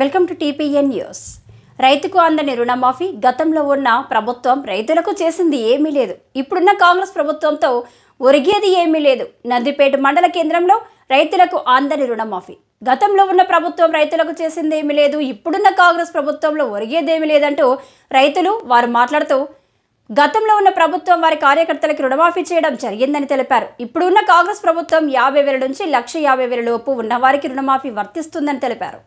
Welcome to TPN news. రైతుకు అందని రుణమాఫీ గతంలో ఉన్న ప్రభుత్వం రైతులకు చేసింది ఏమీ లేదు. ఇప్పుడున్న కాంగ్రెస్ ప్రభుత్వంతో ఒరిగేది ఏమీ లేదు. నందిపేట మండల కేంద్రంలో రైతులకు అందని రుణమాఫీ. గతంలో ఉన్న ప్రభుత్వం రైతులకు చేసింది ఏమీ లేదు. ఇప్పుడున్న కాంగ్రెస్ ప్రభుత్వంలో ఒరిగేదేమీ లేదంటూ రైతులు వారు మాట్లాడుతూ గతంలో ఉన్న ప్రభుత్వం వారి కార్యకర్తలకు రుణమాఫీ చేయడం జరిగిందని తెలిపారు. ఇప్పుడున్న కాంగ్రెస్ ప్రభుత్వం 50,000 నుంచి 1,50,000 లోపు ఉన్న వారికి రుణమాఫీ వర్తిస్తుందని తెలిపారు.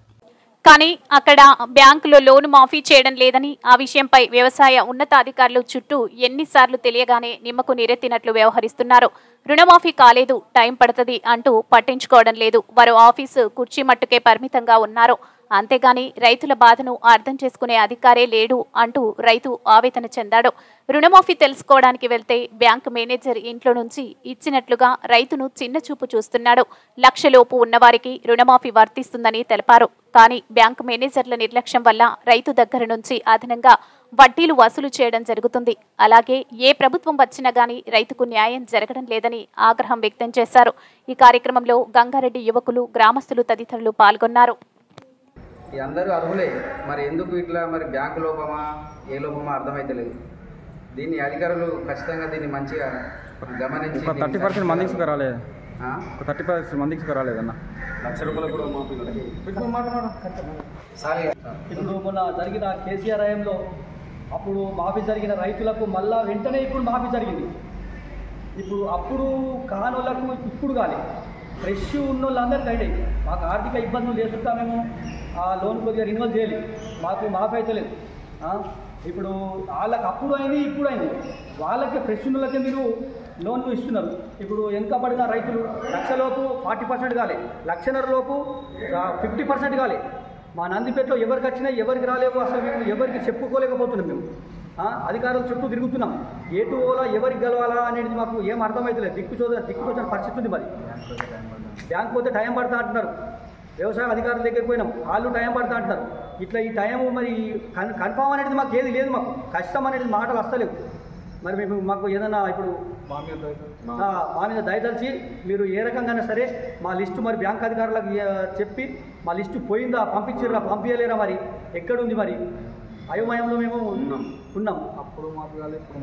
కానీ అక్కడ బ్యాంకులో లోను మాఫీ చేయడం లేదని, ఆ విషయంపై వ్యవసాయ ఉన్నతాధికారులు చుట్టూ ఎన్నిసార్లు తెలియగానే నిమ్మకు నీరెత్తినట్లు వ్యవహరిస్తున్నారు. రుణమాఫీ కాలేదు, టైం పడుతుంది అంటూ పట్టించుకోవడం లేదు. వారు ఆఫీసు కుర్చీ మట్టుకే పరిమితంగా ఉన్నారు. అంతేగాని రైతుల బాధను అర్థం చేసుకునే అధికారే లేడు అంటూ రైతు ఆవేదన చెందాడు. రుణమాఫీ తెలుసుకోవడానికి వెళ్తే బ్యాంకు మేనేజర్ ఇంట్లో నుంచి ఇచ్చినట్లుగా రైతును చిన్న చూపు చూస్తున్నాడు. 1,00,000 లోపు ఉన్నవారికి రుణమాఫీ వర్తిస్తుందని తెలిపారు. కానీ బ్యాంకు మేనేజర్ల నిర్లక్ష్యం వల్ల రైతు దగ్గర నుంచి అదనంగా వడ్డీలు వసూలు చేయడం జరుగుతుంది. అలాగే ఏ ప్రభుత్వం వచ్చినా గానీ రైతుకు న్యాయం జరగడం లేదని ఆగ్రహం వ్యక్తం చేశారు. ఈ కార్యక్రమంలో గంగారెడ్డి యువకులు, గ్రామస్తులు తదితరులు పాల్గొన్నారు. అందరూ అర్హులే, మరి ఎందుకు ఇట్లా మరి బ్యాంకు లోపమా ఏ లోపమా అర్థమైతలేదు. దీన్ని అధికారులు ఖచ్చితంగా దీన్ని మంచిగా గమనించి 30% మందికి రాలేదు, 30% మందికి రాలేదన్న. 1,00,000 రూపాయలు కూడా ఇప్పుడు మొన్న జరిగిన కేసీఆర్ హయాంలో అప్పుడు మాఫీ జరిగిన రైతులకు మళ్ళా వెంటనే ఇప్పుడు మాఫీ జరిగింది. ఇప్పుడు అప్పుడు కానోళ్లకు ఇప్పుడు కానీ ఫ్రెష్ ఉన్న వాళ్ళందరికీ అయినాయి. మాకు ఆర్థిక ఇబ్బందులు లేసుంటా మేము ఆ లోన్ కొద్దిగా రిన్యూవల్ చేయాలి, మాకు మాఫీ అయితే లేదు. ఇప్పుడు వాళ్ళకి అప్పుడు అయింది, ఇప్పుడు అయింది. వాళ్ళకి ఫ్రెష్ ఉన్నోళ్ళకే మీరు లోన్లు ఇస్తున్నారు. ఇప్పుడు వెనుకబడిన రైతులు 1,00,000 లోపు 40% కాలే, 1,50,000 లోపు 50% కాలే. మా నందిపేటలో ఎవరికి వచ్చినా ఎవరికి రాలేవు, అసలు మేము ఎవరికి చెప్పుకోలేకపోతున్నాం. మేము అధికారుల చుట్టూ తిరుగుతున్నాం. ఏటు పోలా, ఎవరికి గెలవాలా అనేది మాకు ఏం అర్థమవుతలేదు. దిక్కుతోచిన పరిస్థితి ఉంది. మరి బ్యాంక్ పోతే టైం పడతా అంటున్నారు, వ్యవసాయ అధికారుల దగ్గరికి పోయినాం, వాళ్ళు టైం పడతా అంటున్నారు. ఇట్లా ఈ టైం మరి కన్ఫామ్ అనేది మాకు ఏది లేదు. మాకు కష్టం అనేది మాటలు వస్తలేవు. మరి మేము మాకు ఏదన్నా ఇప్పుడు మా మీద దయతలిచి మీరు ఏ రకంగానే సరే మా లిస్టు మరి బ్యాంక్ అధికారులకు చెప్పి మా లిస్టు పోయిందా, పంపించారా, పంపించలేరా, మరి ఎక్కడుంది, మరి అయోమయంలో మేము ఉన్నాం. అప్పుడు మాకు ఇప్పుడు